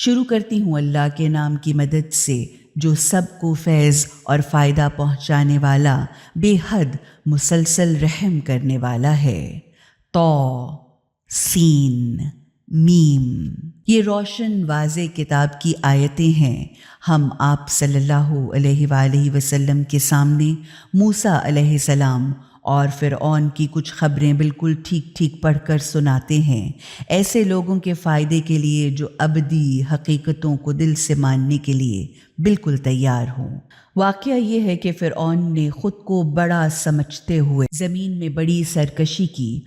شروع کرتی ہوں اللہ کے نام کی مدد سے جو سب کو فیض اور فائدہ پہنچانے والا، بے حد مسلسل رحم کرنے والا ہے۔ تو سین میم، یہ روشن واضح کتاب کی آیتیں ہیں۔ ہم آپ صلی اللہ علیہ وآلہ وسلم کے سامنے موسیٰ علیہ السلام اور فرعون کی کچھ خبریں بالکل ٹھیک ٹھیک پڑھ کر سناتے ہیں، ایسے لوگوں کے فائدے کے لیے جو ابدی حقیقتوں کو دل سے ماننے کے لیے بالکل تیار ہوں۔ واقعہ یہ ہے کہ فرعون نے خود کو بڑا سمجھتے ہوئے زمین میں بڑی سرکشی کی۔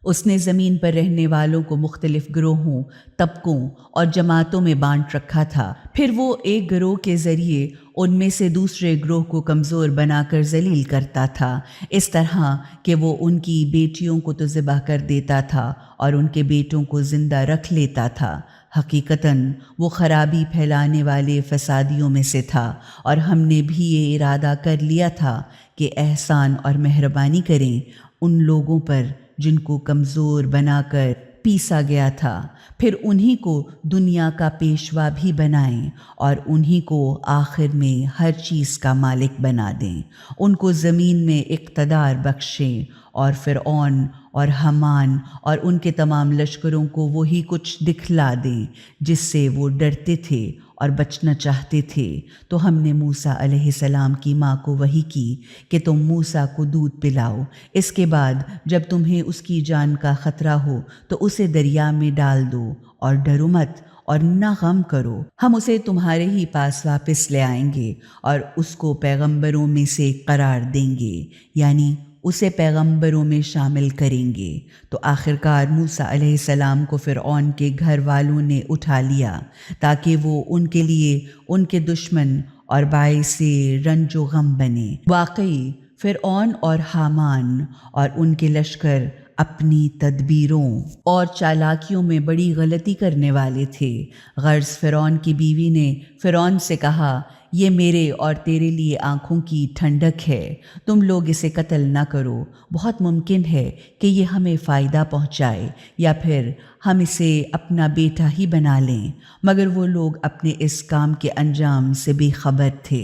اس نے زمین پر رہنے والوں کو مختلف گروہوں، طبقوں اور جماعتوں میں بانٹ رکھا تھا۔ پھر وہ ایک گروہ کے ذریعے ان میں سے دوسرے گروہ کو کمزور بنا کر ذلیل کرتا تھا، اس طرح کہ وہ ان کی بیٹیوں کو تو ذبح کر دیتا تھا اور ان کے بیٹوں کو زندہ رکھ لیتا تھا۔ حقیقتاً وہ خرابی پھیلانے والے فسادیوں میں سے تھا، اور ہم نے بھی یہ ارادہ کر لیا تھا کہ احسان اور مہربانی کریں ان لوگوں پر جن کو کمزور بنا کر پیسا گیا تھا، پھر انہی کو دنیا کا پیشوا بھی بنائیں اور انہی کو آخر میں ہر چیز کا مالک بنا دیں، ان کو زمین میں اقتدار بخشیں، اور فرعون اور حامان اور ان کے تمام لشکروں کو وہی کچھ دکھلا دیں جس سے وہ ڈرتے تھے اور بچنا چاہتے تھے۔ تو ہم نے موسیٰ علیہ السلام کی ماں کو وحی کی کہ تم موسیٰ کو دودھ پلاؤ، اس کے بعد جب تمہیں اس کی جان کا خطرہ ہو تو اسے دریا میں ڈال دو اور ڈرو مت اور نہ غم کرو، ہم اسے تمہارے ہی پاس واپس لے آئیں گے اور اس کو پیغمبروں میں سے قرار دیں گے، یعنی اسے پیغمبروں میں شامل کریں گے۔ تو آخرکار موسیٰ علیہ السلام کو فرعون کے گھر والوں نے اٹھا لیا تاکہ وہ ان کے لیے ان کے دشمن اور باعث رنج و غم بنے۔ واقعی فرعون اور حامان اور ان کے لشکر اپنی تدبیروں اور چالاکیوں میں بڑی غلطی کرنے والے تھے۔ غرض فرعون کی بیوی نے فرعون سے کہا، یہ میرے اور تیرے لیے آنکھوں کی ٹھنڈک ہے، تم لوگ اسے قتل نہ کرو، بہت ممکن ہے کہ یہ ہمیں فائدہ پہنچائے یا پھر ہم اسے اپنا بیٹا ہی بنا لیں، مگر وہ لوگ اپنے اس کام کے انجام سے بے خبر تھے۔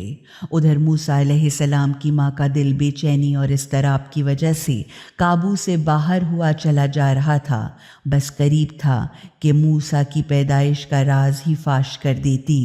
ادھر موسیٰ علیہ السلام کی ماں کا دل بے چینی اور اضطراب کی وجہ سے قابو سے باہر ہوا چلا جا رہا تھا، بس قریب تھا کہ موسیٰ کی پیدائش کا راز ہی فاش کر دیتی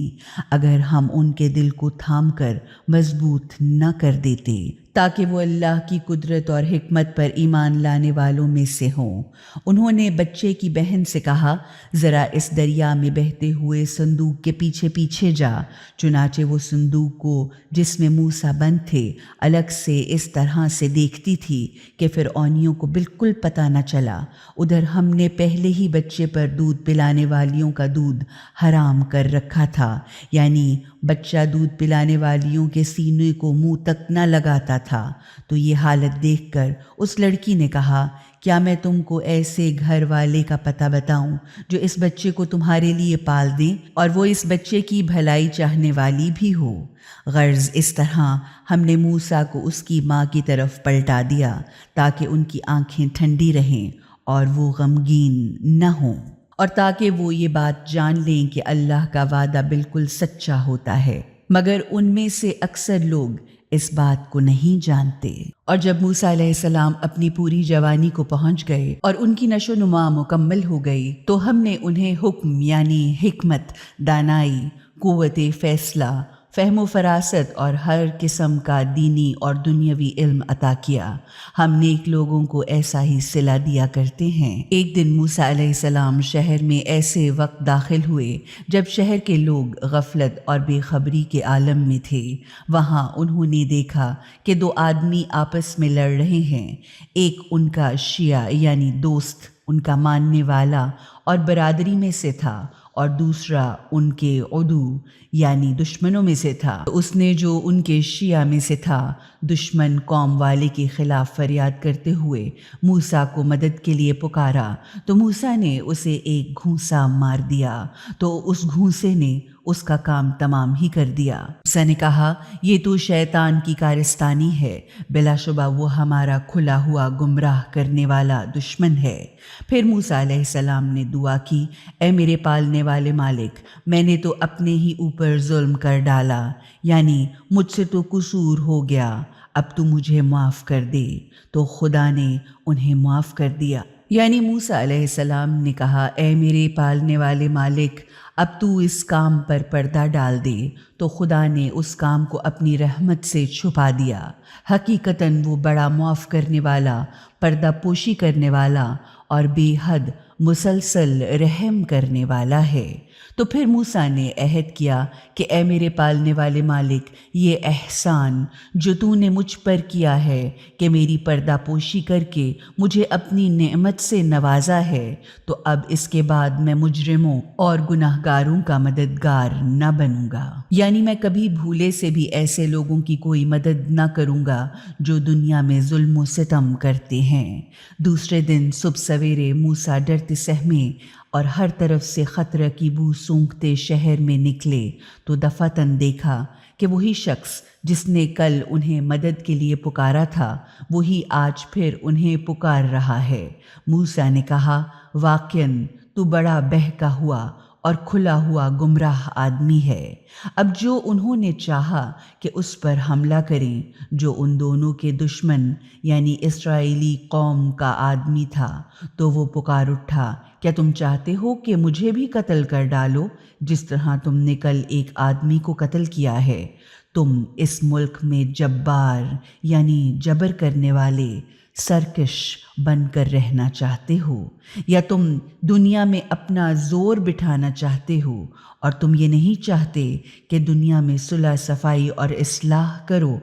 اگر ہم ان کے دل کو تھام کر مضبوط نہ کر دیتے تاکہ وہ اللہ کی قدرت اور حکمت پر ایمان لانے والوں میں سے ہوں۔ انہوں نے بچے کی بہن سے کہا، ذرا اس دریا میں بہتے ہوئے صندوق کے پیچھے پیچھے جا۔ چنانچہ وہ صندوق کو جس میں موسیٰ بند تھے الگ سے اس طرح سے دیکھتی تھی کہ فرعونیوں کو بالکل پتہ نہ چلا۔ ادھر ہم نے پہلے ہی بچے پر دودھ پلانے والیوں کا دودھ حرام کر رکھا تھا، یعنی بچہ دودھ پلانے والیوں کے سینے کو منہ تک نہ لگاتا تھا۔ تو یہ حالت دیکھ کر اس لڑکی نے کہا، کیا میں تم کو ایسے گھر والے کا پتہ بتاؤں جو اس بچے کو تمہارے لیے پال دیں اور وہ اس بچے کی بھلائی چاہنے والی بھی ہو؟ غرض اس طرح ہم نے موسیٰ کو اس کی ماں کی طرف پلٹا دیا تاکہ ان کی آنکھیں ٹھنڈی رہیں اور وہ غمگین نہ ہوں، اور تاکہ وہ یہ بات جان لیں کہ اللہ کا وعدہ بالکل سچا ہوتا ہے، مگر ان میں سے اکثر لوگ اس بات کو نہیں جانتے۔ اور جب موسیٰ علیہ السلام اپنی پوری جوانی کو پہنچ گئے اور ان کی نشو نما مکمل ہو گئی تو ہم نے انہیں حکم یعنی حکمت، دانائی، قوت فیصلہ، فہم و فراست اور ہر قسم کا دینی اور دنیاوی علم عطا کیا۔ ہم نیک لوگوں کو ایسا ہی صلہ دیا کرتے ہیں۔ ایک دن موسیٰ علیہ السلام شہر میں ایسے وقت داخل ہوئے جب شہر کے لوگ غفلت اور بے خبری کے عالم میں تھے۔ وہاں انہوں نے دیکھا کہ دو آدمی آپس میں لڑ رہے ہیں، ایک ان کا شیعہ یعنی دوست، ان کا ماننے والا اور برادری میں سے تھا، اور دوسرا ان کے عدو یعنی دشمنوں میں سے تھا۔ اس نے جو ان کے شیعہ میں سے تھا دشمن قوم والے کے خلاف فریاد کرتے ہوئے موسیٰ کو مدد کے لیے پکارا، تو موسیٰ نے اسے ایک گھونسا مار دیا، تو اس گھونسے نے اس کا کام تمام ہی کر دیا۔ موسیٰ نے کہا یہ تو شیطان کی کارستانی ہے، بلا شبہ وہ ہمارا کھلا ہوا گمراہ کرنے والا دشمن ہے۔ پھر موسیٰ علیہ السلام نے دعا کی، اے میرے پالنے والے مالک، میں نے تو اپنے ہی اوپر ظلم کر ڈالا، یعنی مجھ سے تو قصور ہو گیا، اب تو مجھے معاف کر دے۔ تو خدا نے انہیں معاف کر دیا۔ یعنی موسیٰ علیہ السلام نے کہا، اے میرے پالنے والے مالک، اب تو اس کام پر پردہ ڈال دے، تو خدا نے اس کام کو اپنی رحمت سے چھپا دیا۔ حقیقتاً وہ بڑا معاف کرنے والا، پردہ پوشی کرنے والا اور بے حد مسلسل رحم کرنے والا ہے۔ تو پھر موسیٰ نے عہد کیا کہ اے میرے پالنے والے مالک، یہ احسان جو تو نے مجھ پر کیا ہے کہ میری پردہ پوشی کر کے مجھے اپنی نعمت سے نوازا ہے، تو اب اس کے بعد میں مجرموں اور گناہ گاروں کا مددگار نہ بنوں گا، یعنی میں کبھی بھولے سے بھی ایسے لوگوں کی کوئی مدد نہ کروں گا جو دنیا میں ظلم و ستم کرتے ہیں۔ دوسرے دن صبح سویرے موسیٰ ڈرتے سہمے اور ہر طرف سے خطرہ کی بو سونکھتے شہر میں نکلے تو دفعتاً دیکھا کہ وہی شخص جس نے کل انہیں مدد کے لیے پکارا تھا، وہی آج پھر انہیں پکار رہا ہے۔ موسیٰ نے کہا، واقعاً تو بڑا بہکا ہوا اور کھلا ہوا گمراہ آدمی ہے۔ اب جو انہوں نے چاہا کہ اس پر حملہ کریں، جو ان دونوں کے دشمن یعنی اسرائیلی قوم کا آدمی تھا، تو وہ پکار اٹھا، کیا تم چاہتے ہو کہ مجھے بھی قتل کر ڈالو جس طرح تم نے کل ایک آدمی کو قتل کیا ہے؟ تم اس ملک میں جبار یعنی جبر کرنے والے سرکش بن کر رہنا چاہتے ہو، یا تم دنیا میں اپنا زور بٹھانا چاہتے ہو، اور تم یہ نہیں چاہتے کہ دنیا میں صلح صفائی اور اصلاح کرو؟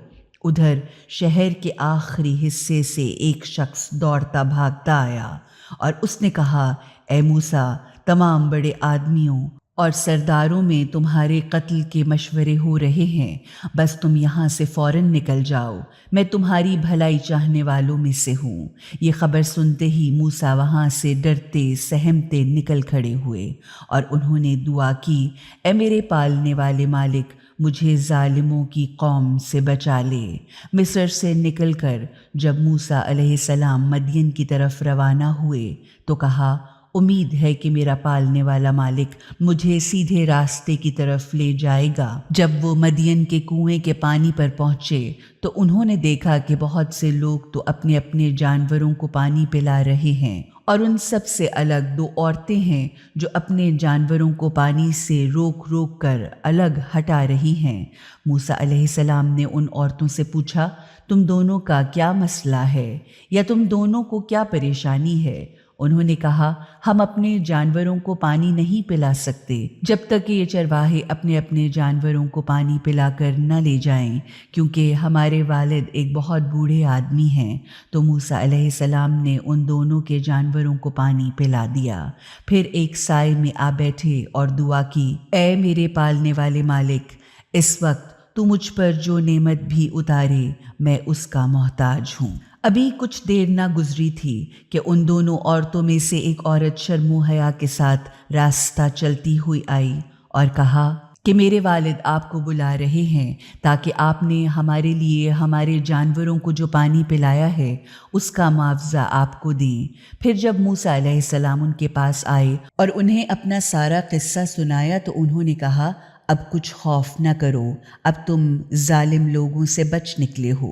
ادھر شہر کے آخری حصے سے ایک شخص دوڑتا بھاگتا آیا اور اس نے کہا، اے موسیٰ، تمام بڑے آدمیوں اور سرداروں میں تمہارے قتل کے مشورے ہو رہے ہیں، بس تم یہاں سے فوراً نکل جاؤ، میں تمہاری بھلائی چاہنے والوں میں سے ہوں۔ یہ خبر سنتے ہی موسیٰ وہاں سے ڈرتے سہمتے نکل کھڑے ہوئے اور انہوں نے دعا کی، اے میرے پالنے والے مالک، مجھے ظالموں کی قوم سے بچا لے۔ مصر سے نکل کر جب موسیٰ علیہ السلام مدین کی طرف روانہ ہوئے تو کہا، امید ہے کہ میرا پالنے والا مالک مجھے سیدھے راستے کی طرف لے جائے گا۔ جب وہ مدین کے کنویں کے پانی پر پہنچے تو انہوں نے دیکھا کہ بہت سے لوگ تو اپنے اپنے جانوروں کو پانی پلا رہے ہیں، اور ان سب سے الگ دو عورتیں ہیں جو اپنے جانوروں کو پانی سے روک روک کر الگ ہٹا رہی ہیں۔ موسیٰ علیہ السلام نے ان عورتوں سے پوچھا، تم دونوں کا کیا مسئلہ ہے، یا تم دونوں کو کیا پریشانی ہے؟ انہوں نے کہا، ہم اپنے جانوروں کو پانی نہیں پلا سکتے جب تک کہ یہ چرواہے اپنے اپنے جانوروں کو پانی پلا کر نہ لے جائیں، کیونکہ ہمارے والد ایک بہت بوڑھے آدمی ہیں۔ تو موسیٰ علیہ السلام نے ان دونوں کے جانوروں کو پانی پلا دیا، پھر ایک سائے میں آ بیٹھے اور دعا کی، اے میرے پالنے والے مالک، اس وقت تو مجھ پر جو نعمت بھی اتارے میں اس کا محتاج ہوں۔ ابھی کچھ دیر نہ گزری تھی کہ ان دونوں عورتوں میں سے ایک عورت شرم و حیا کے ساتھ راستہ چلتی ہوئی آئی اور کہا کہ میرے والد آپ کو بلا رہے ہیں تاکہ آپ نے ہمارے لیے ہمارے جانوروں کو جو پانی پلایا ہے اس کا معاوضہ آپ کو دیں۔ پھر جب موسیٰ علیہ السلام ان کے پاس آئے اور انہیں اپنا سارا قصہ سنایا تو انہوں نے کہا، اب کچھ خوف نہ کرو، اب تم ظالم لوگوں سے بچ نکلے ہو۔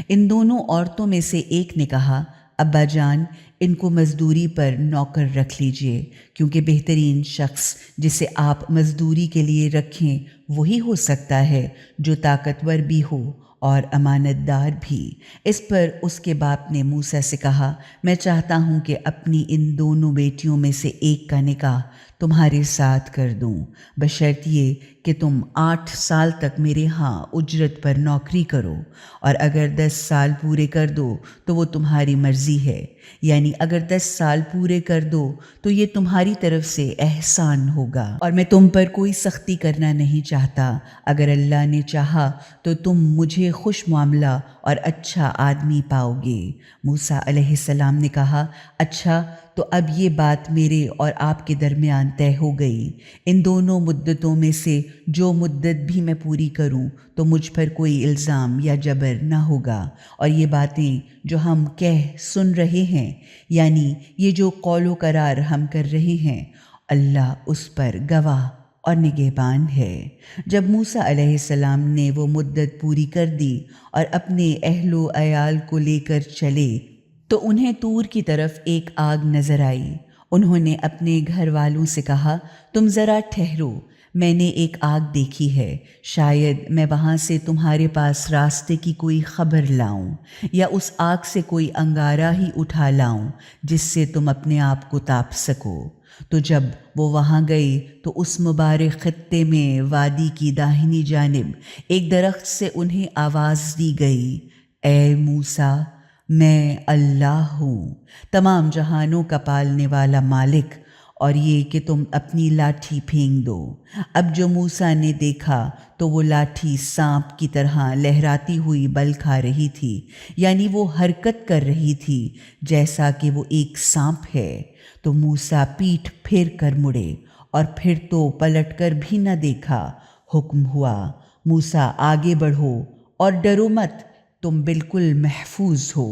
ان دونوں عورتوں میں سے ایک نے کہا، ابا جان، ان کو مزدوری پر نوکر رکھ لیجئے، کیونکہ بہترین شخص جسے آپ مزدوری کے لیے رکھیں وہی ہو سکتا ہے جو طاقتور بھی ہو اور امانت دار بھی۔ اس پر اس کے باپ نے موسیٰ سے کہا، میں چاہتا ہوں کہ اپنی ان دونوں بیٹیوں میں سے ایک کا نکاح تمہارے ساتھ کر دوں، بشرط یہ کہ تم 8 سال تک میرے ہاں اجرت پر نوکری کرو، اور اگر 10 سال پورے کر دو تو وہ تمہاری مرضی ہے، یعنی اگر 10 سال پورے کر دو تو یہ تمہاری طرف سے احسان ہوگا، اور میں تم پر کوئی سختی کرنا نہیں چاہتا۔ اگر اللہ نے چاہا تو تم مجھے خوش معاملہ اور اچھا آدمی پاؤ گے۔ موسیٰ علیہ السلام نے کہا، اچھا تو اب یہ بات میرے اور آپ کے درمیان طے ہو گئی۔ ان دونوں مدتوں میں سے جو مدت بھی میں پوری کروں تو مجھ پر کوئی الزام یا جبر نہ ہوگا، اور یہ باتیں جو ہم سن رہے ہیں، یعنی یہ جو قول و قرار ہم کر رہے ہیں، اللہ اس پر گواہ اور نگہبان ہے۔ جب موسیٰ علیہ السلام نے وہ مدت پوری کر دی اور اپنے اہل و عیال کو لے کر چلے تو انہیں طور کی طرف ایک آگ نظر آئی۔ انہوں نے اپنے گھر والوں سے کہا، تم ذرا ٹھہرو، میں نے ایک آگ دیکھی ہے، شاید میں وہاں سے تمہارے پاس راستے کی کوئی خبر لاؤں یا اس آگ سے کوئی انگارہ ہی اٹھا لاؤں جس سے تم اپنے آپ کو تاپ سکو۔ تو جب وہ وہاں گئی تو اس مبارک خطے میں وادی کی داہنی جانب ایک درخت سے انہیں آواز دی گئی، اے موسیٰ، میں اللہ ہوں، تمام جہانوں کا پالنے والا مالک، اور یہ کہ تم اپنی لاٹھی پھینک دو۔ اب جو موسیٰ نے دیکھا تو وہ لاٹھی سانپ کی طرح لہراتی ہوئی بل کھا رہی تھی، یعنی وہ حرکت کر رہی تھی جیسا کہ وہ ایک سانپ ہے۔ تو موسیٰ پیٹھ پھیر کر مڑے اور پھر تو پلٹ کر بھی نہ دیکھا۔ حکم ہوا، موسیٰ آگے بڑھو اور ڈرو مت، تم بالکل محفوظ ہو۔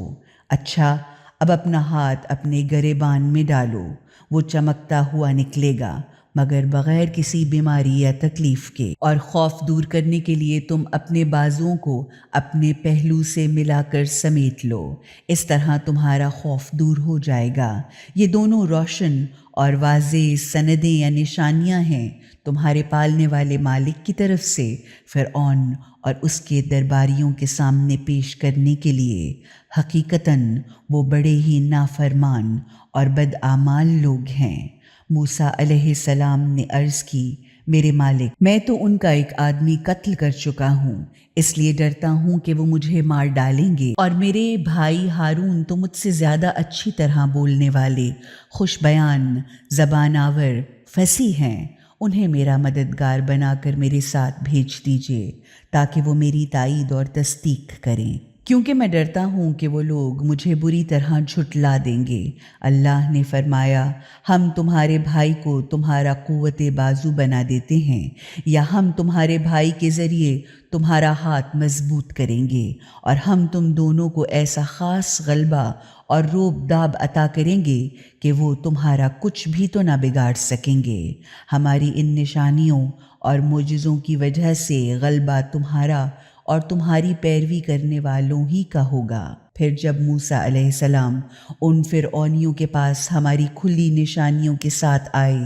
اچھا، اب اپنا ہاتھ اپنے گریبان میں ڈالو، وہ چمکتا ہوا نکلے گا مگر بغیر کسی بیماری یا تکلیف کے، اور خوف دور کرنے کے لیے تم اپنے بازوؤں کو اپنے پہلو سے ملا کر سمیٹ لو، اس طرح تمہارا خوف دور ہو جائے گا۔ یہ دونوں روشن اور واضح سندیں یا نشانیاں ہیں تمہارے پالنے والے مالک کی طرف سے فرعون اور اس کے درباریوں کے سامنے پیش کرنے کے لیے۔ حقیقتاً وہ بڑے ہی نافرمان اور بدعمال لوگ ہیں۔ موسیٰ علیہ السلام نے عرض کی، میرے مالک، میں تو ان کا ایک آدمی قتل کر چکا ہوں، اس لیے ڈرتا ہوں کہ وہ مجھے مار ڈالیں گے، اور میرے بھائی ہارون تو مجھ سے زیادہ اچھی طرح بولنے والے، خوش بیان، زبان آور، فصیح ہیں، انہیں میرا مددگار بنا کر میرے ساتھ بھیج دیجیے تاکہ وہ میری تائید اور تصدیق کریں، کیونکہ میں ڈرتا ہوں کہ وہ لوگ مجھے بری طرح جھٹلا دیں گے۔ اللہ نے فرمایا، ہم تمہارے بھائی کو تمہارا قوت بازو بنا دیتے ہیں، یا ہم تمہارے بھائی کے ذریعے تمہارا ہاتھ مضبوط کریں گے، اور ہم تم دونوں کو ایسا خاص غلبہ اور روب داب عطا کریں گے کہ وہ تمہارا کچھ بھی تو نہ بگاڑ سکیں گے۔ ہماری ان نشانیوں اور معجزوں کی وجہ سے غلبہ تمہارا اور تمہاری پیروی کرنے والوں ہی کا ہوگا۔ پھر جب موسیٰ علیہ السلام ان فرعونیوں کے پاس ہماری کھلی نشانیوں کے ساتھ آئے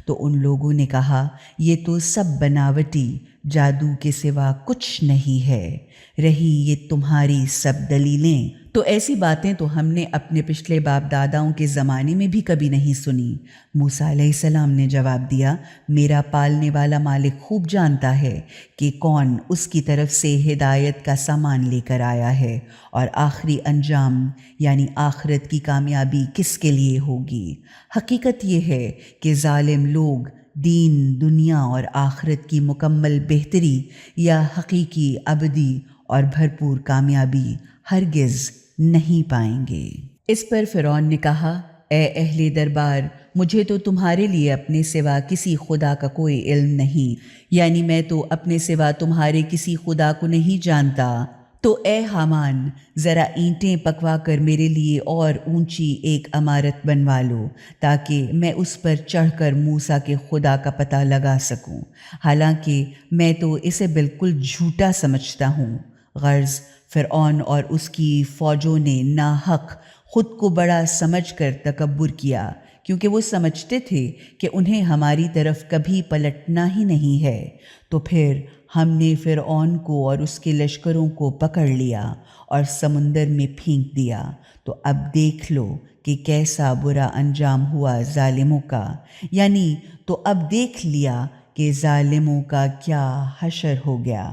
تو ان لوگوں نے کہا، یہ تو سب بناوٹی جادو کے سوا کچھ نہیں ہے، رہی یہ تمہاری سب دلیلیں تو ایسی باتیں تو ہم نے اپنے پچھلے باپ داداؤں کے زمانے میں بھی کبھی نہیں سنی۔ موسیٰ علیہ السلام نے جواب دیا، میرا پالنے والا مالک خوب جانتا ہے کہ کون اس کی طرف سے ہدایت کا سامان لے کر آیا ہے، اور آخری انجام یعنی آخرت کی کامیابی کس کے لیے ہوگی۔ حقیقت یہ ہے کہ ظالم لوگ دین، دنیا اور آخرت کی مکمل بہتری یا حقیقی ابدی اور بھرپور کامیابی ہرگز نہیں پائیں گے۔ اس پر فرعون نے کہا، اے اہل دربار، مجھے تو تمہارے لیے اپنے سوا کسی خدا کا کوئی علم نہیں، یعنی میں تو اپنے سوا تمہارے کسی خدا کو نہیں جانتا۔ تو اے حامان، ذرا اینٹیں پکوا کر میرے لیے اور اونچی ایک عمارت بنوا لو تاکہ میں اس پر چڑھ کر موسیٰ کے خدا کا پتہ لگا سکوں، حالانکہ میں تو اسے بالکل جھوٹا سمجھتا ہوں۔ غرض فرعون اور اس کی فوجوں نے ناحق خود کو بڑا سمجھ کر تکبر کیا، کیونکہ وہ سمجھتے تھے کہ انہیں ہماری طرف کبھی پلٹنا ہی نہیں ہے۔ تو پھر ہم نے فرعون کو اور اس کے لشکروں کو پکڑ لیا اور سمندر میں پھینک دیا۔ تو اب دیکھ لو کہ کیسا برا انجام ہوا ظالموں کا، یعنی تو اب دیکھ لیا کہ ظالموں کا کیا حشر ہو گیا۔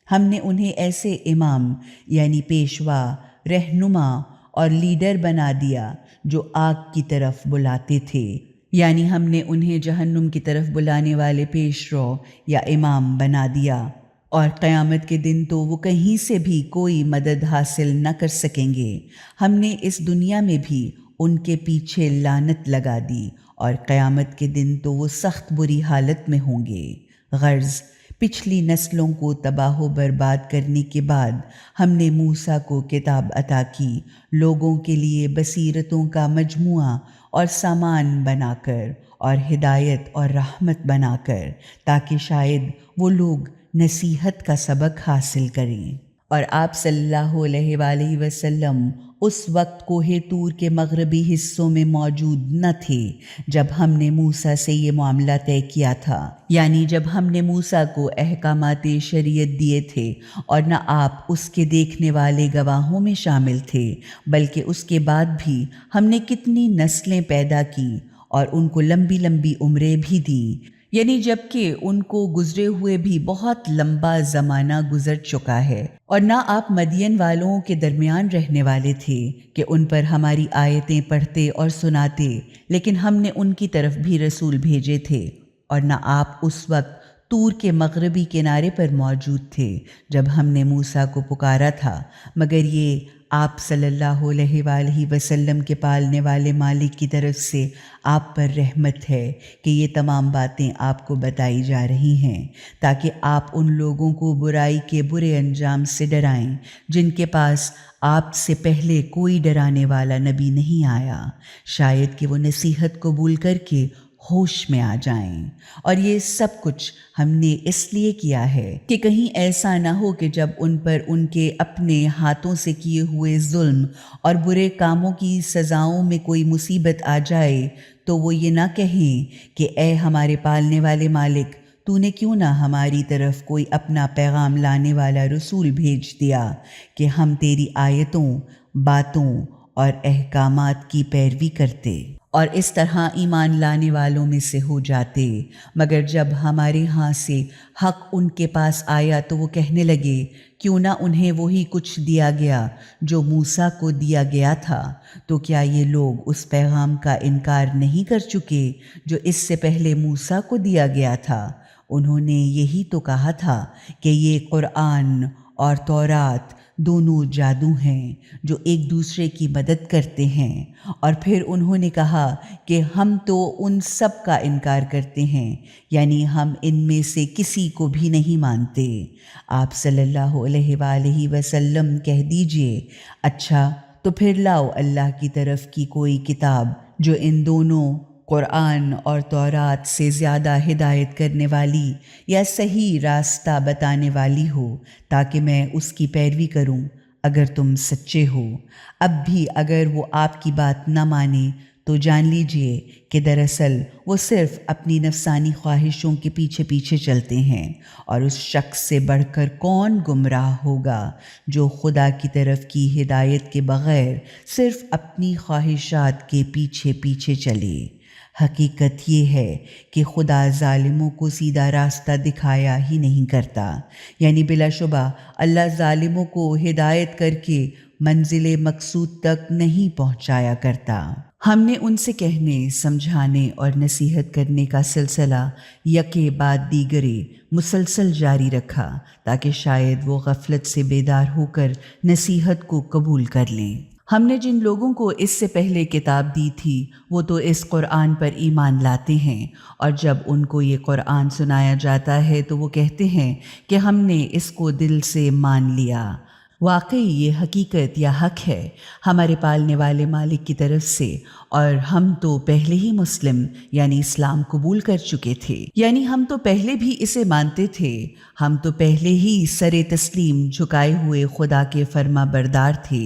ہم نے انہیں ایسے امام یعنی پیشوا، رہنما اور لیڈر بنا دیا جو آگ کی طرف بلاتے تھے، یعنی ہم نے انہیں جہنم کی طرف بلانے والے پیش رو یا امام بنا دیا، اور قیامت کے دن تو وہ کہیں سے بھی کوئی مدد حاصل نہ کر سکیں گے۔ ہم نے اس دنیا میں بھی ان کے پیچھے لعنت لگا دی اور قیامت کے دن تو وہ سخت بری حالت میں ہوں گے۔ غرض پچھلی نسلوں کو تباہ و برباد کرنے کے بعد ہم نے موسیٰ کو کتاب عطا کی، لوگوں کے لیے بصیرتوں کا مجموعہ اور سامان بنا کر اور ہدایت اور رحمت بنا کر، تاکہ شاید وہ لوگ نصیحت کا سبق حاصل کریں۔ اور آپ صلی اللہ علیہ وآلہ وسلم اس وقت کوہ طور کے مغربی حصوں میں موجود نہ تھے جب ہم نے موسیٰ سے یہ معاملہ طے کیا تھا، یعنی جب ہم نے موسیٰ کو احکامات شریعت دیے تھے، اور نہ آپ اس کے دیکھنے والے گواہوں میں شامل تھے، بلکہ اس کے بعد بھی ہم نے کتنی نسلیں پیدا کی اور ان کو لمبی لمبی عمریں بھی دیں، یعنی جب کہ ان کو گزرے ہوئے بھی بہت لمبا زمانہ گزر چکا ہے۔ اور نہ آپ مدین والوں کے درمیان رہنے والے تھے کہ ان پر ہماری آیتیں پڑھتے اور سناتے، لیکن ہم نے ان کی طرف بھی رسول بھیجے تھے۔ اور نہ آپ اس وقت طور کے مغربی کنارے پر موجود تھے جب ہم نے موسیٰ کو پکارا تھا، مگر یہ آپ صلی اللہ علیہ وآلہ وسلم کے پالنے والے مالک کی طرف سے آپ پر رحمت ہے کہ یہ تمام باتیں آپ کو بتائی جا رہی ہیں، تاکہ آپ ان لوگوں کو برائی کے برے انجام سے ڈرائیں جن کے پاس آپ سے پہلے کوئی ڈرانے والا نبی نہیں آیا، شاید کہ وہ نصیحت قبول کر کے ہوش میں آ جائیں۔ اور یہ سب کچھ ہم نے اس لیے کیا ہے کہ کہیں ایسا نہ ہو کہ جب ان پر ان کے اپنے ہاتھوں سے کیے ہوئے ظلم اور برے کاموں کی سزاؤں میں کوئی مصیبت آ جائے تو وہ یہ نہ کہیں کہ اے ہمارے پالنے والے مالک، تو نے کیوں نہ ہماری طرف کوئی اپنا پیغام لانے والا رسول بھیج دیا کہ ہم تیری آیتوں، باتوں اور احکامات کی پیروی کرتے اور اس طرح ایمان لانے والوں میں سے ہو جاتے۔ مگر جب ہمارے ہاں سے حق ان کے پاس آیا تو وہ کہنے لگے، کیوں نہ انہیں وہی کچھ دیا گیا جو موسیٰ کو دیا گیا تھا۔ تو کیا یہ لوگ اس پیغام کا انکار نہیں کر چکے جو اس سے پہلے موسیٰ کو دیا گیا تھا؟ انہوں نے یہی تو کہا تھا کہ یہ قرآن اور تورات دونوں جادو ہیں جو ایک دوسرے کی مدد کرتے ہیں، اور پھر انہوں نے کہا کہ ہم تو ان سب کا انکار کرتے ہیں، یعنی ہم ان میں سے کسی کو بھی نہیں مانتے۔ آپ صلی اللہ علیہ وآلہ وسلم کہہ دیجئے، اچھا تو پھر لاؤ اللہ کی طرف کی کوئی کتاب جو ان دونوں قرآن اور تورات سے زیادہ ہدایت کرنے والی یا صحیح راستہ بتانے والی ہو، تاکہ میں اس کی پیروی کروں اگر تم سچے ہو۔ اب بھی اگر وہ آپ کی بات نہ مانے تو جان لیجئے کہ دراصل وہ صرف اپنی نفسانی خواہشوں کے پیچھے پیچھے چلتے ہیں، اور اس شخص سے بڑھ کر کون گمراہ ہوگا جو خدا کی طرف کی ہدایت کے بغیر صرف اپنی خواہشات کے پیچھے پیچھے چلے۔ حقیقت یہ ہے کہ خدا ظالموں کو سیدھا راستہ دکھایا ہی نہیں کرتا، یعنی بلا شبہ اللہ ظالموں کو ہدایت کر کے منزل مقصود تک نہیں پہنچایا کرتا۔ ہم نے ان سے کہنے، سمجھانے اور نصیحت کرنے کا سلسلہ یکے بعد دیگرے مسلسل جاری رکھا تاکہ شاید وہ غفلت سے بیدار ہو کر نصیحت کو قبول کر لیں۔ ہم نے جن لوگوں کو اس سے پہلے کتاب دی تھی وہ تو اس قرآن پر ایمان لاتے ہیں، اور جب ان کو یہ قرآن سنایا جاتا ہے تو وہ کہتے ہیں کہ ہم نے اس کو دل سے مان لیا۔ واقعی یہ حقیقت یا حق ہے ہمارے پالنے والے مالک کی طرف سے، اور ہم تو پہلے ہی مسلم یعنی اسلام قبول کر چکے تھے، یعنی ہم تو پہلے بھی اسے مانتے تھے، ہم تو پہلے ہی سر تسلیم جھکائے ہوئے خدا کے فرما بردار تھے۔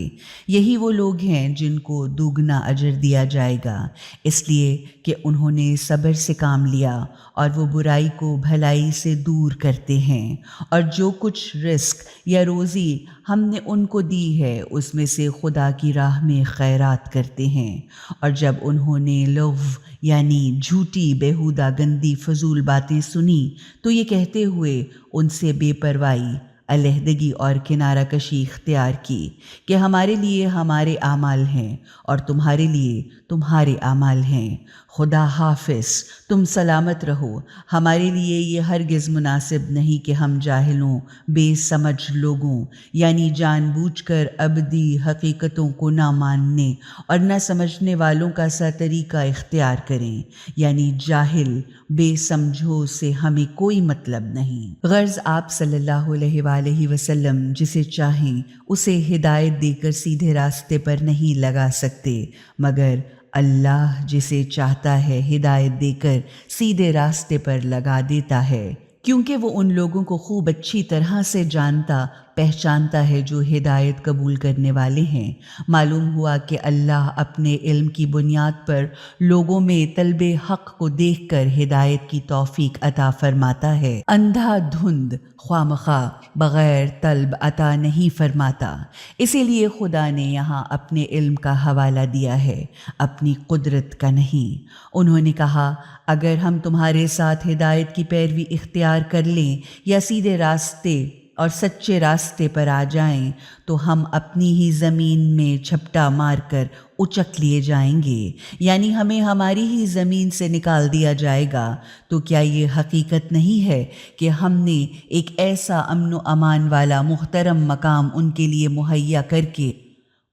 یہی وہ لوگ ہیں جن کو دوگنا اجر دیا جائے گا، اس لیے کہ انہوں نے صبر سے کام لیا اور وہ برائی کو بھلائی سے دور کرتے ہیں، اور جو کچھ رزق یا روزی ہم نے ان کو دی ہے اس میں سے خدا کی راہ میں خیرات کرتے ہیں۔ اور جب انہوں نے لغو یعنی جھوٹی بیہودہ گندی فضول باتیں سنی تو یہ کہتے ہوئے ان سے بے پرواہی، علیحدگی اور کنارہ کشی اختیار کی کہ ہمارے لیے ہمارے اعمال ہیں اور تمہارے لیے تمہارے اعمال ہیں، خدا حافظ، تم سلامت رہو۔ ہمارے لیے یہ ہرگز مناسب نہیں کہ ہم جاہلوں، بے سمجھ لوگوں، یعنی جان بوجھ کر ابدی حقیقتوں کو نہ ماننے اور نہ سمجھنے والوں کا سا طریقہ اختیار کریں، یعنی جاہل بے سمجھوں سے ہمیں کوئی مطلب نہیں۔ غرض آپ صلی اللہ علیہ وآلہ وسلم جسے چاہیں اسے ہدایت دے کر سیدھے راستے پر نہیں لگا سکتے، مگر اللہ جسے چاہتا ہے ہدایت دے کر سیدھے راستے پر لگا دیتا ہے، کیونکہ وہ ان لوگوں کو خوب اچھی طرح سے جانتا پہچانتا ہے جو ہدایت قبول کرنے والے ہیں۔ معلوم ہوا کہ اللہ اپنے علم کی بنیاد پر لوگوں میں طلب حق کو دیکھ کر ہدایت کی توفیق عطا فرماتا ہے، اندھا دھند خواہ مخواہ بغیر طلب عطا نہیں فرماتا۔ اسی لیے خدا نے یہاں اپنے علم کا حوالہ دیا ہے، اپنی قدرت کا نہیں۔ انہوں نے کہا اگر ہم تمہارے ساتھ ہدایت کی پیروی اختیار کر لیں یا سیدھے راستے اور سچے راستے پر آ جائیں تو ہم اپنی ہی زمین میں جھپٹا مار کر اچک لیے جائیں گے، یعنی ہمیں ہماری ہی زمین سے نکال دیا جائے گا۔ تو کیا یہ حقیقت نہیں ہے کہ ہم نے ایک ایسا امن و امان والا محترم مقام ان کے لیے مہیا کر کے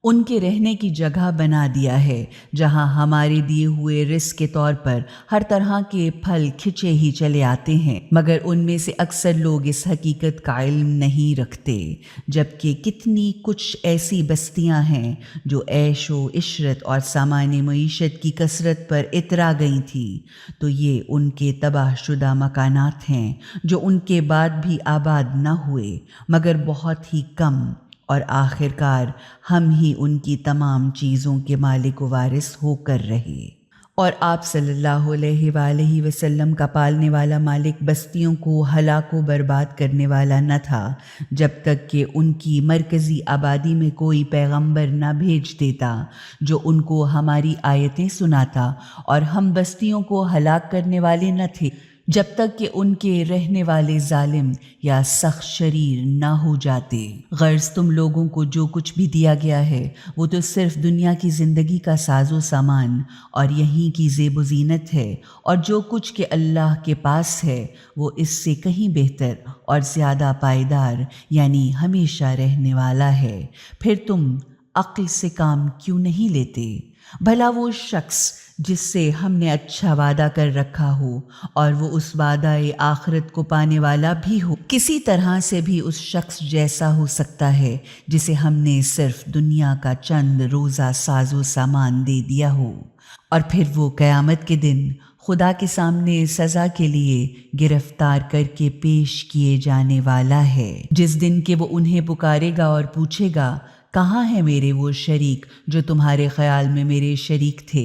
ان کے رہنے کی جگہ بنا دیا ہے، جہاں ہمارے دیے ہوئے رزق کے طور پر ہر طرح کے پھل کھچے ہی چلے آتے ہیں، مگر ان میں سے اکثر لوگ اس حقیقت کا علم نہیں رکھتے۔ جبکہ کتنی کچھ ایسی بستیاں ہیں جو عیش و عشرت اور سامان معیشت کی کثرت پر اترا گئی تھیں، تو یہ ان کے تباہ شدہ مکانات ہیں جو ان کے بعد بھی آباد نہ ہوئے، مگر بہت ہی کم، اور آخر کار ہم ہی ان کی تمام چیزوں کے مالک و وارث ہو کر رہے۔ اور آپ صلی اللہ علیہ وآلہ وسلم کا پالنے والا مالک بستیوں کو ہلاک و برباد کرنے والا نہ تھا جب تک کہ ان کی مرکزی آبادی میں کوئی پیغمبر نہ بھیج دیتا جو ان کو ہماری آیتیں سناتا، اور ہم بستیوں کو ہلاک کرنے والے نہ تھے جب تک کہ ان کے رہنے والے ظالم یا سخت شریر نہ ہو جاتے۔ غرض تم لوگوں کو جو کچھ بھی دیا گیا ہے وہ تو صرف دنیا کی زندگی کا ساز و سامان اور یہیں کی زیب و زینت ہے، اور جو کچھ کہ اللہ کے پاس ہے وہ اس سے کہیں بہتر اور زیادہ پائیدار یعنی ہمیشہ رہنے والا ہے۔ پھر تم عقل سے کام کیوں نہیں لیتے؟ بھلا وہ شخص جس سے ہم نے اچھا وعدہ کر رکھا ہو اور وہ اس وعدہ آخرت کو پانے والا بھی ہو، کسی طرح سے بھی اس شخص جیسا ہو سکتا ہے جسے ہم نے صرف دنیا کا چند روزہ ساز و سامان دے دیا ہو، اور پھر وہ قیامت کے دن خدا کے سامنے سزا کے لیے گرفتار کر کے پیش کیے جانے والا ہے، جس دن کہ وہ انہیں پکارے گا اور پوچھے گا کہاں ہیں میرے وہ شریک جو تمہارے خیال میں میرے شریک تھے؟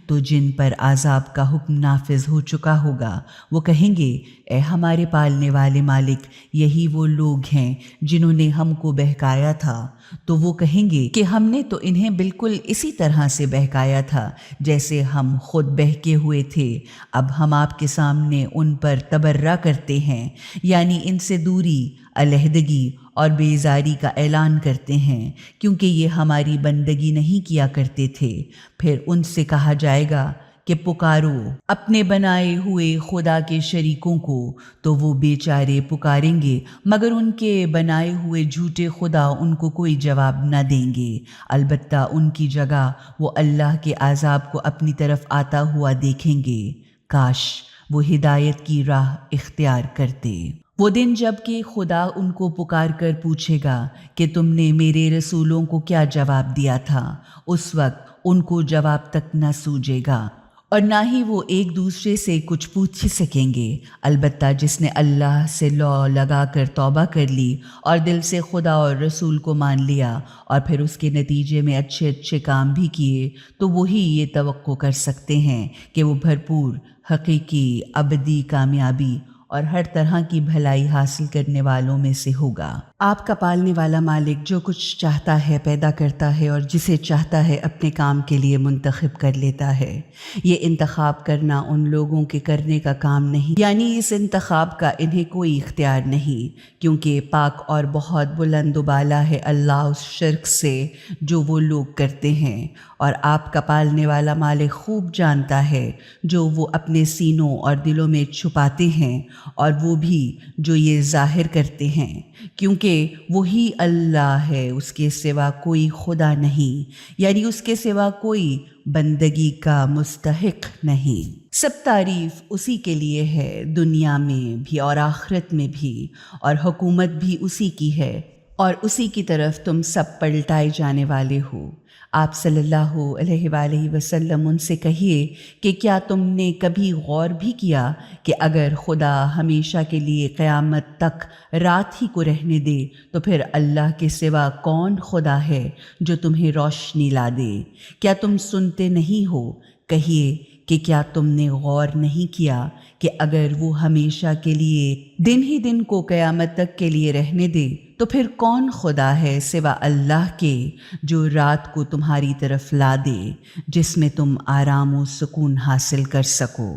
تو جن پر عذاب کا حکم نافذ ہو چکا ہوگا وہ کہیں گے اے ہمارے پالنے والے مالک، یہی وہ لوگ ہیں جنہوں نے ہم کو بہکایا تھا۔ تو وہ کہیں گے کہ ہم نے تو انہیں بالکل اسی طرح سے بہکایا تھا جیسے ہم خود بہکے ہوئے تھے، اب ہم آپ کے سامنے ان پر تبرہ کرتے ہیں، یعنی ان سے دوری، علیحدگی اور بیزاری کا اعلان کرتے ہیں، کیونکہ یہ ہماری بندگی نہیں کیا کرتے تھے۔ پھر ان سے کہا جائے گا کہ پکارو اپنے بنائے ہوئے خدا کے شریکوں کو، تو وہ بیچارے پکاریں گے مگر ان کے بنائے ہوئے جھوٹے خدا ان کو کوئی جواب نہ دیں گے، البتہ ان کی جگہ وہ اللہ کے عذاب کو اپنی طرف آتا ہوا دیکھیں گے۔ کاش وہ ہدایت کی راہ اختیار کرتے۔ وہ دن جب کہ خدا ان کو پکار کر پوچھے گا کہ تم نے میرے رسولوں کو کیا جواب دیا تھا، اس وقت ان کو جواب تک نہ سوجے گا اور نہ ہی وہ ایک دوسرے سے کچھ پوچھ سکیں گے، البتہ جس نے اللہ سے لو لگا کر توبہ کر لی اور دل سے خدا اور رسول کو مان لیا اور پھر اس کے نتیجے میں اچھے اچھے کام بھی کیے، تو وہی یہ توقع کر سکتے ہیں کہ وہ بھرپور حقیقی ابدی کامیابی اور ہر طرح کی بھلائی حاصل کرنے والوں میں سے ہوگا۔ آپ کا پالنے والا مالک جو کچھ چاہتا ہے پیدا کرتا ہے اور جسے چاہتا ہے اپنے کام کے لیے منتخب کر لیتا ہے۔ یہ انتخاب کرنا ان لوگوں کے کرنے کا کام نہیں، یعنی اس انتخاب کا انہیں کوئی اختیار نہیں، کیونکہ پاک اور بہت بلند و بالا ہے اللہ اس شرک سے جو وہ لوگ کرتے ہیں، اور آپ کا پالنے والا مالک خوب جانتا ہے جو وہ اپنے سینوں اور دلوں میں چھپاتے ہیں اور وہ بھی جو یہ ظاہر کرتے ہیں، کیونکہ وہی اللہ ہے، اس کے سوا کوئی خدا نہیں، یعنی اس کے سوا کوئی بندگی کا مستحق نہیں۔ سب تعریف اسی کے لیے ہے، دنیا میں بھی اور آخرت میں بھی، اور حکومت بھی اسی کی ہے، اور اسی کی طرف تم سب پلٹائے جانے والے ہو۔ آپ صلی اللہ علیہ وآلہ وسلم ان سے کہیے کہ کیا تم نے کبھی غور بھی کیا کہ اگر خدا ہمیشہ کے لیے قیامت تک رات ہی کو رہنے دے تو پھر اللہ کے سوا کون خدا ہے جو تمہیں روشنی لا دے؟ کیا تم سنتے نہیں ہو؟ کہیے کہ کیا تم نے غور نہیں کیا کہ اگر وہ ہمیشہ کے لیے دن ہی دن کو قیامت تک کے لیے رہنے دے تو پھر کون خدا ہے سوا اللہ کے جو رات کو تمہاری طرف لا دے جس میں تم آرام و سکون حاصل کر سکو؟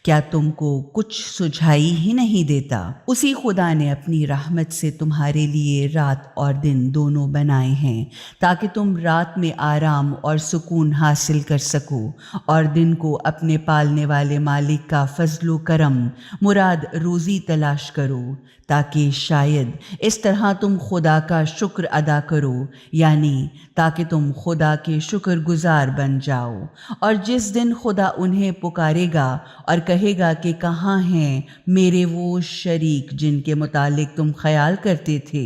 کیا تم کو کچھ سجھائی ہی نہیں دیتا؟ اسی خدا نے اپنی رحمت سے تمہارے لیے رات اور دن دونوں بنائے ہیں تاکہ تم رات میں آرام اور سکون حاصل کر سکو اور دن کو اپنے پالنے والے مالک کا فضل و کرم مراد روزی تلاش کرو، تاکہ شاید اس طرح تم خدا کا شکر ادا کرو، یعنی تاکہ تم خدا کے شکر گزار بن جاؤ۔ اور جس دن خدا انہیں پکارے گا اور کہے گا کہ کہاں ہیں میرے وہ شریک جن کے متعلق تم خیال کرتے تھے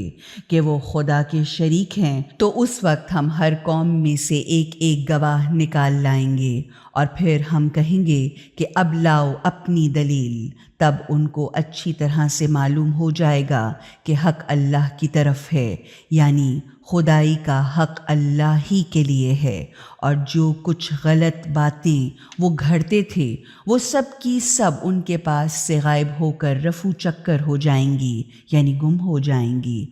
کہ وہ خدا کے شریک ہیں، تو اس وقت ہم ہر قوم میں سے ایک ایک گواہ نکال لائیں گے اور پھر ہم کہیں گے کہ اب لاؤ اپنی دلیل۔ تب ان کو اچھی طرح سے معلوم ہو جائے گا کہ حق اللہ کی طرف ہے، یعنی خدائی کا حق اللہ ہی کے لیے ہے، اور جو کچھ غلط باتیں وہ گھڑتے تھے وہ سب کی سب ان کے پاس سے غائب ہو کر رفو چکر ہو جائیں گی، یعنی گم ہو جائیں گی۔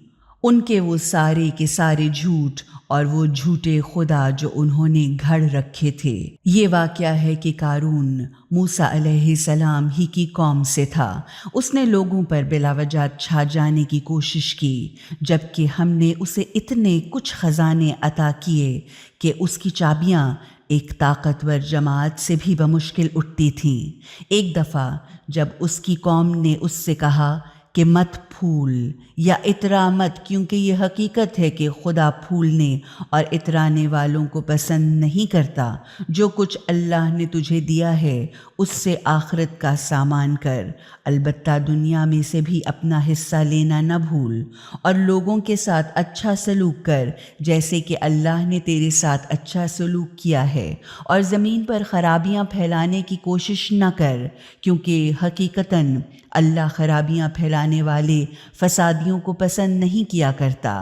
ان کے وہ سارے کے سارے جھوٹ اور وہ جھوٹے خدا جو انہوں نے گھڑ رکھے تھے۔ یہ واقعہ ہے کہ قارون موسیٰ علیہ السلام ہی کی قوم سے تھا۔ اس نے لوگوں پر بلا وجہ چھا جانے کی کوشش کی، جبکہ ہم نے اسے اتنے کچھ خزانے عطا کیے کہ اس کی چابیاں ایک طاقتور جماعت سے بھی بمشکل اٹھتی تھیں۔ ایک دفعہ جب اس کی قوم نے اس سے کہا کہ مت پھول یا اترا مت، کیونکہ یہ حقیقت ہے کہ خدا پھولنے اور اترانے والوں کو پسند نہیں کرتا، جو کچھ اللہ نے تجھے دیا ہے اس سے آخرت کا سامان کر، البتہ دنیا میں سے بھی اپنا حصہ لینا نہ بھول، اور لوگوں کے ساتھ اچھا سلوک کر جیسے کہ اللہ نے تیرے ساتھ اچھا سلوک کیا ہے، اور زمین پر خرابیاں پھیلانے کی کوشش نہ کر، کیونکہ حقیقتاً اللہ خرابیاں پھیلانے والے فسادیوں کو پسند نہیں کیا کرتا۔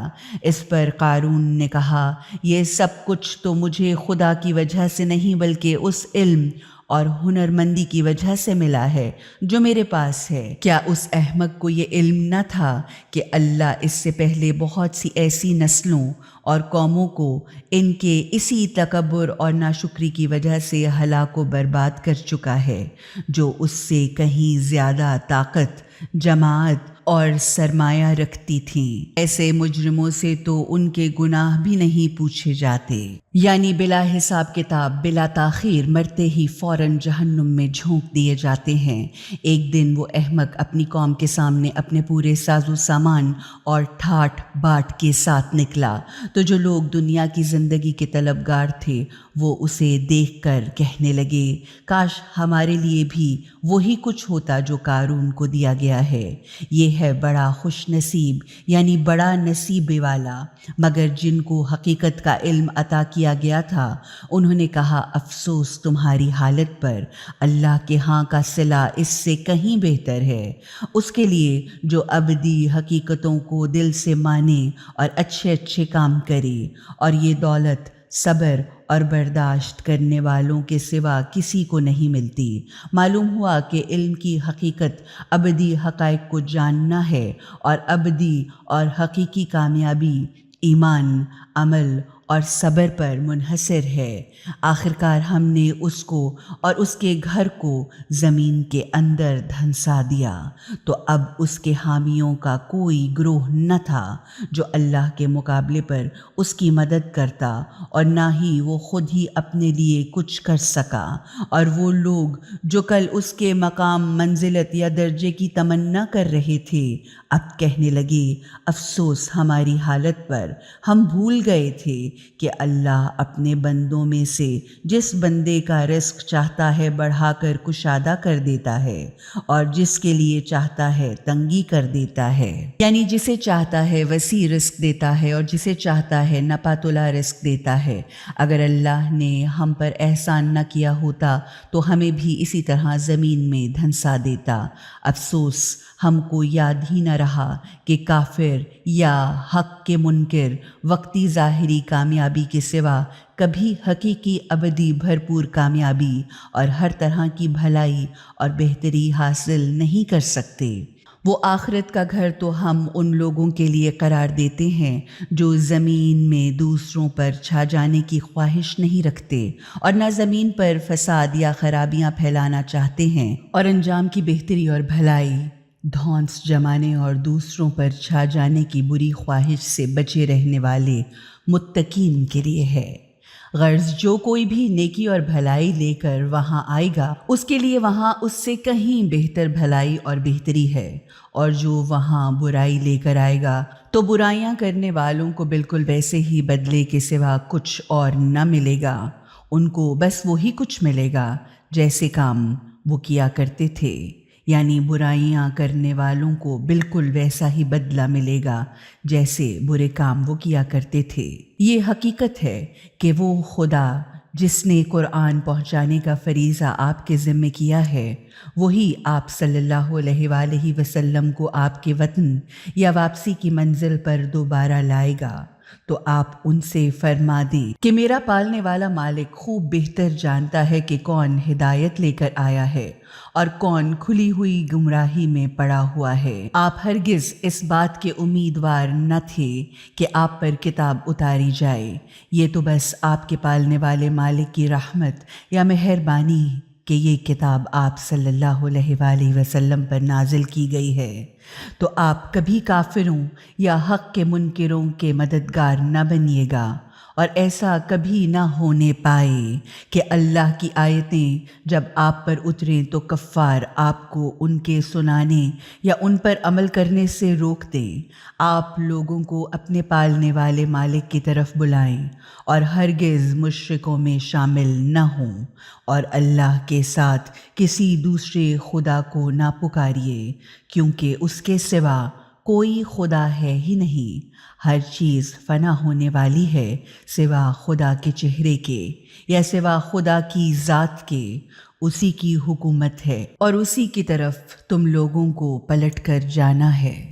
اس پر قارون نے کہا، یہ سب کچھ تو مجھے خدا کی وجہ سے نہیں بلکہ اس علم اور ہنرمندی کی وجہ سے ملا ہے جو میرے پاس ہے۔ کیا اس احمق کو یہ علم نہ تھا کہ اللہ اس سے پہلے بہت سی ایسی نسلوں اور قوموں کو ان کے اسی تکبر اور ناشکری کی وجہ سے ہلاک و برباد کر چکا ہے، جو اس سے کہیں زیادہ طاقت، جماعت اور سرمایہ رکھتی تھیں؟ ایسے مجرموں سے تو ان کے گناہ بھی نہیں پوچھے جاتے، یعنی بلا حساب کتاب بلا تاخیر مرتے ہی فوراً جہنم میں جھونک دیے جاتے ہیں۔ ایک دن وہ احمق اپنی قوم کے سامنے اپنے پورے ساز و سامان اور ٹھاٹ باٹ کے ساتھ نکلا، تو جو لوگ دنیا کی زندگی کے طلبگار تھے وہ اسے دیکھ کر کہنے لگے، کاش ہمارے لیے بھی وہی کچھ ہوتا جو قارون کو دیا گیا ہے۔ یہ ہے بڑا خوش نصیب، یعنی بڑا نصیب والا۔ مگر جن کو حقیقت کا علم عطا کیا گیا تھا انہوں نے کہا، افسوس تمہاری حالت پر، اللہ کے ہاں کا صلہ اس سے کہیں بہتر ہے، اس کے لیے جو ابدی حقیقتوں کو دل سے مانے اور اچھے اچھے کام کرے، اور یہ دولت صبر اور برداشت کرنے والوں کے سوا کسی کو نہیں ملتی۔ معلوم ہوا کہ علم کی حقیقت ابدی حقائق کو جاننا ہے، اور ابدی اور حقیقی کامیابی ایمان، عمل اور صبر پر منحصر ہے۔ آخرکار ہم نے اس کو اور اس کے گھر کو زمین کے اندر دھنسا دیا، تو اب اس کے حامیوں کا کوئی گروہ نہ تھا جو اللہ کے مقابلے پر اس کی مدد کرتا، اور نہ ہی وہ خود ہی اپنے لیے کچھ کر سکا۔ اور وہ لوگ جو کل اس کے مقام، منزلت یا درجے کی تمنا کر رہے تھے، اب کہنے لگے افسوس ہماری حالت پر، ہم بھول گئے تھے کہ اللہ اپنے بندوں میں سے جس بندے کا رزق چاہتا ہے بڑھا کر کشادہ کر دیتا ہے، اور جس کے لیے چاہتا ہے تنگی کر دیتا ہے، یعنی جسے چاہتا ہے وسیع رزق دیتا ہے اور جسے چاہتا ہے نپاتلا رزق دیتا ہے۔ اگر اللہ نے ہم پر احسان نہ کیا ہوتا تو ہمیں بھی اسی طرح زمین میں دھنسا دیتا۔ افسوس ہم کو یاد ہی نہ رہا کہ کافر یا حق کے منکر وقتی ظاہری کامیابی کے سوا کبھی حقیقی ابدی بھرپور کامیابی اور ہر طرح کی بھلائی اور بہتری حاصل نہیں کر سکتے۔ وہ آخرت کا گھر تو ہم ان لوگوں کے لیے قرار دیتے ہیں جو زمین میں دوسروں پر چھا جانے کی خواہش نہیں رکھتے، اور نہ زمین پر فساد یا خرابیاں پھیلانا چاہتے ہیں، اور انجام کی بہتری اور بھلائی، دھونس جمانے اور دوسروں پر چھا جانے کی بری خواہش سے بچے رہنے والے متقین کے لیے ہے۔ غرض جو کوئی بھی نیکی اور بھلائی لے کر وہاں آئے گا، اس کے لیے وہاں اس سے کہیں بہتر بھلائی اور بہتری ہے، اور جو وہاں برائی لے کر آئے گا تو برائیاں کرنے والوں کو بالکل ویسے ہی بدلے کے سوا کچھ اور نہ ملے گا۔ ان کو بس وہی کچھ ملے گا جیسے کام وہ کیا کرتے تھے، یعنی برائیاں کرنے والوں کو بالکل ویسا ہی بدلہ ملے گا جیسے برے کام وہ کیا کرتے تھے۔ یہ حقیقت ہے کہ وہ خدا جس نے قرآن پہنچانے کا فریضہ آپ کے ذمہ کیا ہے، وہی آپ صلی اللہ علیہ وآلہ وسلم کو آپ کے وطن یا واپسی کی منزل پر دوبارہ لائے گا۔ تو آپ ان سے فرما دیں کہ میرا پالنے والا مالک خوب بہتر جانتا ہے کہ کون ہدایت لے کر آیا ہے اور کون کھلی ہوئی گمراہی میں پڑا ہوا ہے۔ آپ ہرگز اس بات کے امیدوار نہ تھے کہ آپ پر کتاب اتاری جائے، یہ تو بس آپ کے پالنے والے مالک کی رحمت یا مہربانی کہ یہ کتاب آپ صلی اللہ علیہ وآلہ وسلم پر نازل کی گئی ہے۔ تو آپ کبھی کافروں یا حق کے منکروں کے مددگار نہ بنیے گا، اور ایسا کبھی نہ ہونے پائے کہ اللہ کی آیتیں جب آپ پر اتریں تو کفار آپ کو ان کے سنانے یا ان پر عمل کرنے سے روک دیں۔ آپ لوگوں کو اپنے پالنے والے مالک کی طرف بلائیں اور ہرگز مشرکوں میں شامل نہ ہوں، اور اللہ کے ساتھ کسی دوسرے خدا کو نہ پکاریے، کیونکہ اس کے سوا کوئی خدا ہے ہی نہیں۔ ہر چیز فنا ہونے والی ہے سوا خدا کے چہرے کے یا سوا خدا کی ذات کے۔ اسی کی حکومت ہے اور اسی کی طرف تم لوگوں کو پلٹ کر جانا ہے۔